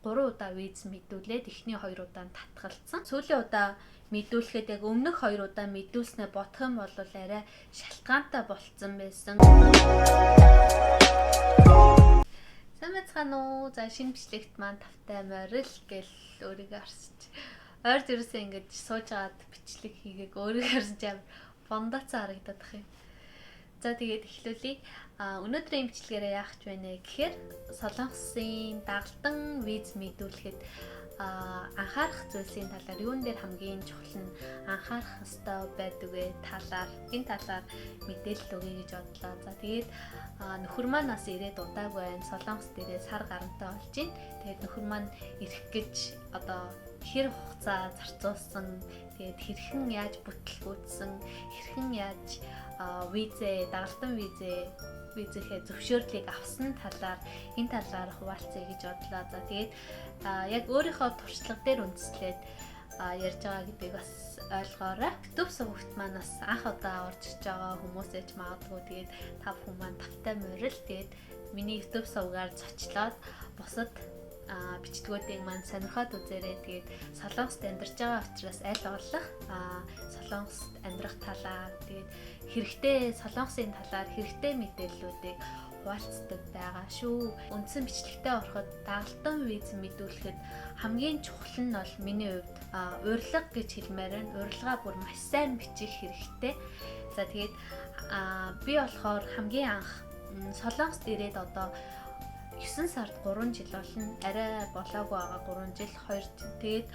3 удаа виз мэдүүлээд эхний 2 удаа татгалцсан. Сүүлийн удаа мэдүүлэхэд яг өмнөх 2 удаа мэдүүлснээ бодох юм бол арай шалтгаантай болцсон байсан. Самцгаано за шинэ бичлэгт маань тавтай морил гэл өөрийгөө харсч. Ойрд ерөөсөө ингэж сууж агаад бичлэг хийгээг өөрийгөө харсч амар бондоцоо харагдаад ах юм. За тэгээд эхлүүлье. Өнөөдрийн бичлэгээрээ яах ч вэ гэхээр Солонгосын дагалдан виз мэдүүлэхэд анхаарах зүйлсийн талаар юун дээр хамгийн чухал нь анхаарах ёстой байдаг вэ талаар энэ талаар мэдээлэл өгье гэж бодлоо. За тэгээд нөхөр маань бас ирээд удаагүй байна. Солонгос дээрээ сар гарантай болж байна. Тэгээд нөхөр маань ирэх гэж одоо хэр хугацаа зарцуулсан, тэгээд хэрхэн яаж бүтлгүүцсэн, хэрхэн яаж дагалдан визээ зөвшөөрлийг авсан талаар энэ талаар хуваалцъя гэж бодлоо. За тэгээд яг өөрийнхөө туршлага дээр үндэслээд ярьж байгаа гэдгийг бас ойлгоорой. YouTube сувагт маань бас анх удаа орж иж байгаа хүмүүс ээж магадгүй. Тэгээд та бүхэн маань тавтай морил тэгээд миний YouTube сувгаар зочлоод бусад бичлэгүүдийг маань сонирхоод үзээрэй. Тэгээд Солонгост амьдарч байгаа учраас аль болох Солонгост амьдрах талаар тэгээд Солонгосын талаар хэрэгтэй мэдээллүүдийг хуваалцдаг байгаа шүү. Үндсэн бичлэгтээ ороход дагалдан виз мэдүүлэхэд хамгийн чухал нь бол миний хувьд урилга гэж хэлмээр байна. Урилгаа бүр маш сайн бичих хэрэгтэй. За тэгээд би болохоор хамгийн анх Солонгост ирээд одоо 9 сард 3 жил болно. Арай болоогүй байгаа 3 жил 2 жил. Тэгээд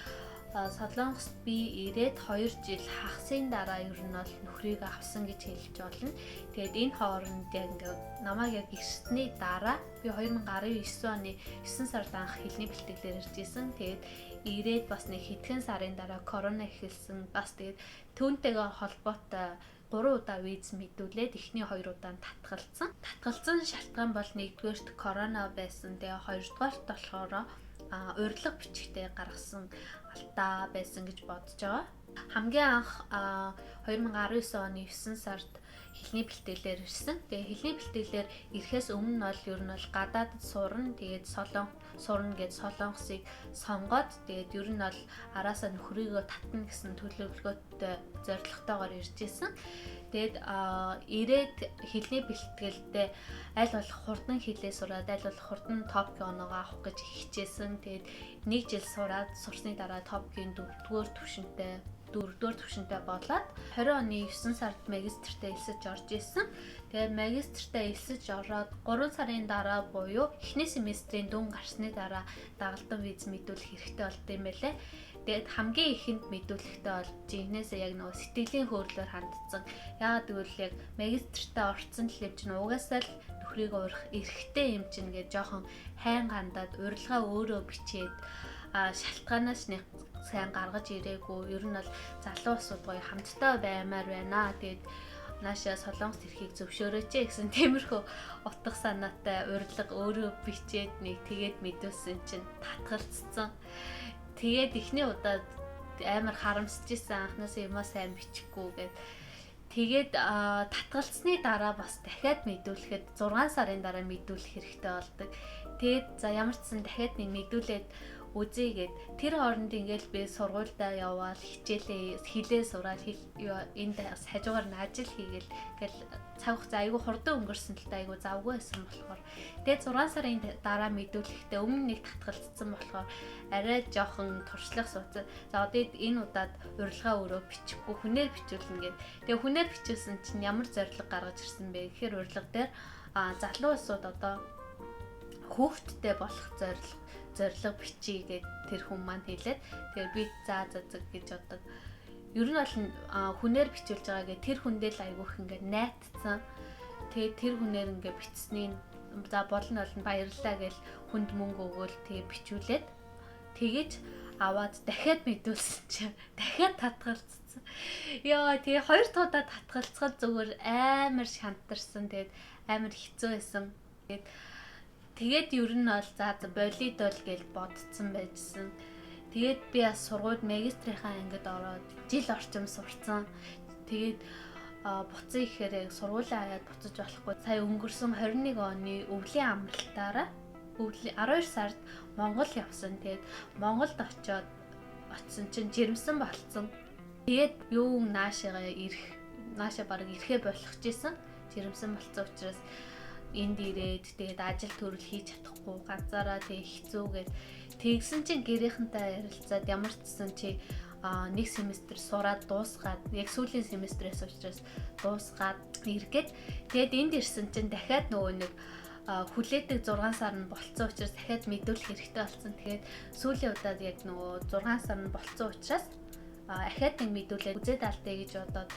Солонгост би ирээд 2 жил хагасан дараа ер нь бол нөхрийг авсан гэж хэлж болно. Тэгээд энэ хооронд яг ингээд намайг яг ирсний дараа би 2019 оны 9 сард анх хэлний бэлтгэлээр ирж исэн. Тэгээд ирээд бас нэг хэдхэн сарын дараа корона эхэлсэн. Бас тэгээд түүнтэйгээ холбоотой 3 удаа виз мэдүүлээд эхний 2 удаа татгалцсан. Татгалцсан шалтгаан бол нэгдүгээрт корона байсан. Тэгээ хоёрдугаарт болохоор урилга бичгтээ гаргасан алдаа байсан гэж бодож байгаа. Хамгийн анх 2019 оны 9 сард хэлний бэлтгэлээр ирсэн. Тэгээ хэлний бэлтгэлээр ирэхээс өмнө бол ер нь бол гадаадд сурна. Тэгээд сурна гэж Солонгосыг сонгоод тэгээд ер нь бол араасаа нөхрийгөө татна гэсэн төлөвлөгөөтэй зорилготойгоор ирж исэн. Тэгээд ирээд хэлний бэлтгэлдээ аль болох хурдан хэлээ сураад аль болох хурдан топик оноогоо авах гэж хичээсэн. Тэгээд 1 жил сурсны дараа топикийн 4-р түвшинтэй болоод 20 оны 9 сард магистртээ элсэж орж исэн. Тэгээд магистртээ элсэж ороод 3 сарын дараа буюу эхний семестрийн дүн гарсны дараа дагалдан виз мэдүүлэх хэрэгтэй болд юм байлээ. Тэгээд хамгийн ихэнд мэдүүлэхдээ бол жинхнээсээ яг нөгөө сэтгэлийн хөөрлөөр хандсан. Яагаад гэвэл яг магистртээ орсон төлөв чинь угаасаа л нөхрийг урах эрхтэй юм чинь гэж жоохон хайн хандаад урилгаа өөрөө бичээд шалтгаанаас нэг сайн гаргаж ирээгүй. Ер нь бол залуу усудгүй хамттай баймаар байна. Тэгээд наашаа Солонгост ирэхийг зөвшөөрөөч гэсэн тиймэрхүү утга санаатай урилга өөрөө бичээд нэг тэгээд мэдүүлсэн чинь татгалцсан. Тэгээд эхний удаад амар харамсаж исэн анхнаасаа юмаа сайн бичихгүй гэд. Тэгээд татгалцсны дараа бас дахиад мэдүүлэхэд 6 сарын дараа мэдүүлэх хэрэгтэй болдог. Тэгээд за ямар ч сан дахиад нэг мэдүүлээд үзьгээд тэр хооронд ингээл би сургуультай яваал хичээлээ хэлээ сураад энд хажуугаар нь ажил хийгээл ингээл цаг хугацаа айгүй хурдан өнгөрсөн л та айгүй завгүй байсан болохоор тэгээд 6 сарын дараа мэдүүлэхдээ өмнө нэг татгалцсан болохоор арай жоохон туршлага сууцсан. За одоо энэ удаад урилга өөрөө бичихгүй хүнээр бичүүлнэ гэд. Тэгээд хүнээр бичүүлсэн чинь ямар зорилго гаргаж ирсэн бэ гэхээр урилга дээр залуу усуд одоо хүүхдтэй болох зорилго бичиж гээд тэр хүн маань хэлээд тэгээд би за гэж бодог. Ер нь бол хүнээр бичүүлж байгаа гэ тэр хүндээ л айгүйх ингээд найтцсан. Тэгээд тэр хүнээр ингээд бичснийг за болно баярлалаа гэж хүнд мөнгө өгөөл тэгээд бичүүлээд тэгэж аваад дахиад мэдүүлсэн чинь дахиад татгалцсан. Яа тэгээ 2 удаа татгалцахад зүгээр амар шантарсан. Тэгээд амар хэцүү байсан. Тэгээд ер нь бол за болид бол гэж бодсон байжсэн. Тэгээд би бас сургуульд магистрийнхаа ангид ороод жил орчим сурцсан. Тэгээд буцсан ихээр яг сургуулаа хаяад буцаж болохгүй. Сая өнгөрсөн 21 оны өвлийн амралтаараа 12 сард Монгол явсан. Тэгээд Монголд очсон чинь жирэмсэн болцсон. Тэгээд юу наашаа бараг ирэхээ болгочихсон. Жирэмсэн болцсон учраас энд ирээд тэгээд ажил төрөл хийж чадахгүй ганцаараа тэгээд хэцүүгээд тэгсэн чинь гэрийнхэнтэй ярилцаад ямар ч гэсэн чи нэг семестр сураад дуусгаад яг сүүлийн семестрээс учраас дуусгаад эргээд тэгээд энд ирсэн чинь дахиад нөгөө нэг хүлээдэг 6 сар нь болцсон учраас дахиад мэдүүлэх хэрэгтэй болсон. Тэгээд сүүлийн удаад яг нөгөө 6 сар нь болцсон учраас ахаад нэг мэдүүлээд үзээд алдъя гэж бодоод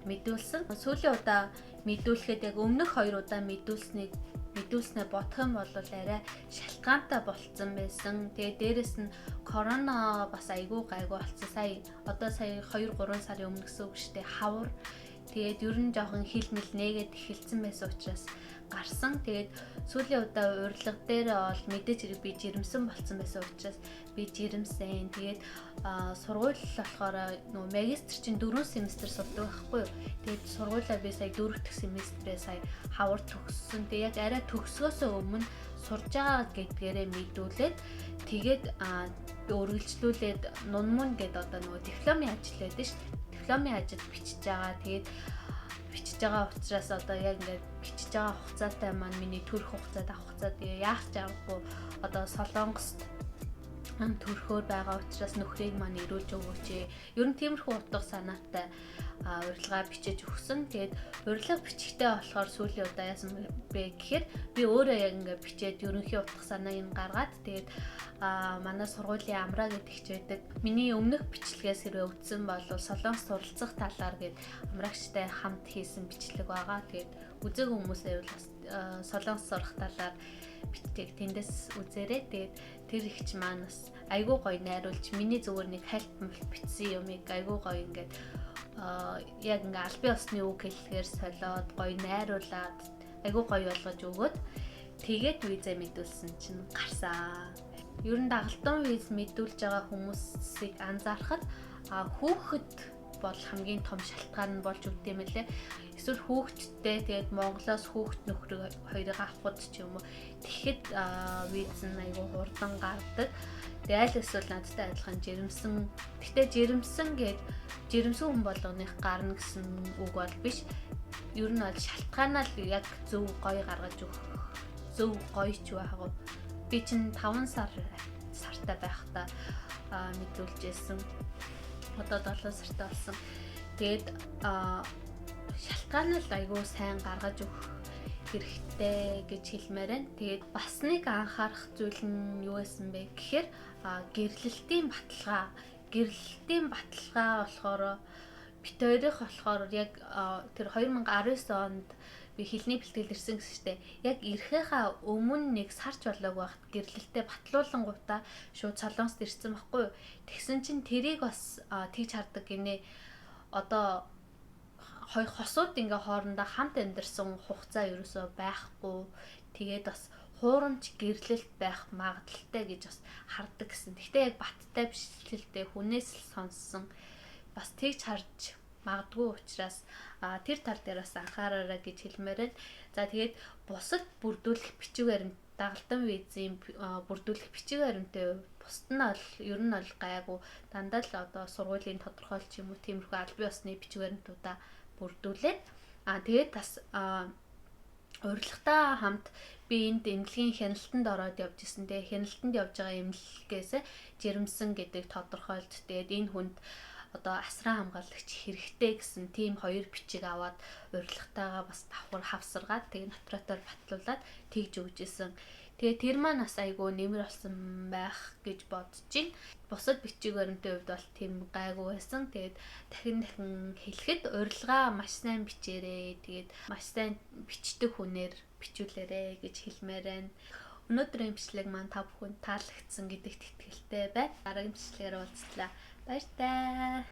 мэдүүлсэн. Сүүлийн удаа мэдүүлэхэд яг өмнөх 2 удаа мэдүүлснээ бодох юм бол арай шалтгаантай болцсон байсан. Тэгээд дээрэс нь корона бас айгүй гайгүй болцсон. Сая 2-3 сарын өмнө гэсэн үг шүү дээ. Хавар. Тэгээд ер нь жоохон хил мэл нээгээд эхэлсэн байсан учраас гарсан. Тэгээд сүүлийн удаа урилга дээр бол мэдээж хэрэг би жирэмсэн болцсон байсан учраас би жирэмсэн. Тэгээд сургууль болохоор нөгөө магистр чинь 4 семестр сурдаг байхгүй юу. Тэгээд сургуулаа би сая 4 дахь семестрээ сая хавар төгссөн. Тэгээд яг арай төгсгөөсөө өмнө сурж байгаа гэдгээрээ мэдүүлээд тэгээд үргэлжлүүлээд нунмун гэдэг одоо нөгөө дипломын ажил байдаг шүү дээ. Дипломын ажил бичиж байгаа. Тэгээд бичиж байгаа учраас одоо яг ингээд бичиж байгаа хугацаатай маань миний төрөх хугацаад авах хугацаа тэгээ яах ч аргагүй одоо Солонгост төрөхөөр байгаа учраас нөхрийг маань ирүүлж өгөөч. Ер нь тиймэрхүү утга санаатай урилга бичиж өгсөн. Тэгээд урилга бичихтэй болохоор сүүлийн удаа яасан бэ гэхээр би өөрөө яг ингээд бичээд ерөнхий утга санааг нь гаргаад тэгээд манай сургуулийн амраа гэдэг ч байдаг. Миний өмнөх бичлэгээс хэрвээ үтсэн бол Солонгос суралцах талаар гээд амраагчтай хамт хийсэн бичлэг байгаа. Тэгээд үзэг хүмүүсээ бол Солонгос сурах талаар бичлэг тэндээс үзээрэй. Тэгээд тэр ихч маань бас айгүй гоё найруулж миний зүгээр нэг хальт бичсэн юмыг айгүй гоё ингээд яг ингээ албан ёсны үг хэллэгээр солиод гоё найруулад айгүй гоё болгож өгөөд тэгээд виза мэдүүлсэн чинь гарсан. Ер нь дагалдан виз мэдүүлж байгаа хүмүүсийг анзаарахад хүүхэд бол хамгийн том шалтгаан нь болж өгд юм лээ. Эсвэл хүүхэдтэй тэгээд Монголоос хүүхэд нөхрийг хоёрыг авахд ч юм уу тэгэхэд виз нь айгүй хурдан гардаг. Тэгээд аль эсвэл надтай адилхан жирэмсэн. Гэтэ жирэмсэн хүн болгоных гарна гэсэн үг бол биш. Ер нь бол шалтгаанаа л яг зөв гоё гаргаж өгөх. Зөв гоё ч байгаагүй. Би чинь 5 сартай байхдаа мэдүүлж байсан. Одоо 7 сартай болсон. Тэгээд шалтгаан л айгүй сайн гаргаж өгөх хэрэгтэй гэж хэлмээр байна. Тэгээд бас нэг анхаарах зүйл нь юу байсан бэ гэхээр гэрлэлтийн баталгаа болохоор бит хоёрых болохоор яг тэр 2019 онд би хэлний бэлтгэл ирсэн гэсэн штэ. Яг ирэхээхаа өмнө нэг сарч болоог байхад гэрлэлтэд батлуулангуудаа шууд Солонгост ирсэн байхгүй юу. Тэгсэн чинь тэрийг бас тэгж хардаг гинэ. Одоо хоёр хосууд ингээ хоорондоо хамт амьдарсан хугацаа ерөөсөө байхгүй. Тэгээд бас хуурамч гэрлэлт байх магадaltaй гэж бас хардаг гэсэн. Гэхдээ яг баттай биш л дээ хүнээс л сонссон. Бас тэгж харж магадгүй учраас тэр тал дээр бас анхаараарай гэж хэлмээр байна. За тэгээд бусад бүрдүүлэх бичиг баримт дагалдан визийн бүрдүүлэх бичиг баримтын бусд нь бол ер нь бол гайгүй дандаа л одоо сургуулийн тодорхойлч юм уу тиймэрхүү албан ёсны бичиг баримтуудаа бүрдүүлээд тэгээд бас урилгатай хамт би энд эмнэлгийн хяналтанд ороод явж исэн. Тэгээд хяналтанд явж байгаа эмнэлгээс жирэмсэн гэдэг тодорхойлт. Тэгээд энэ хүнд одоо асран хамгаалагч хэрэгтэй гэсэн тийм 2 бичиг аваад урилгатайгаа бас давхар хавсаргаад тэгээд нотариатаар батлуулаад тэгж өгч исэн. Тэгээд тэр маань бас айгүй нэмэр болсон байх гэж бодож байна. Бусад бичиг баримтын хувьд бол тийм гайгүй байсан. Тэгээд дахин хэлэхэд урилгаа маш сайн бичээрэй. Тэгээд маш сайн бичдэг хүнээр бичүүлээрэй гэж хэлмээр байна. Өнөөдрийн бичлэг маань та бүхэнд таалагдсан гэдэгт итгэлтэй байна. Дараагийн бичлэгээр уулзлаа. Баяр таа.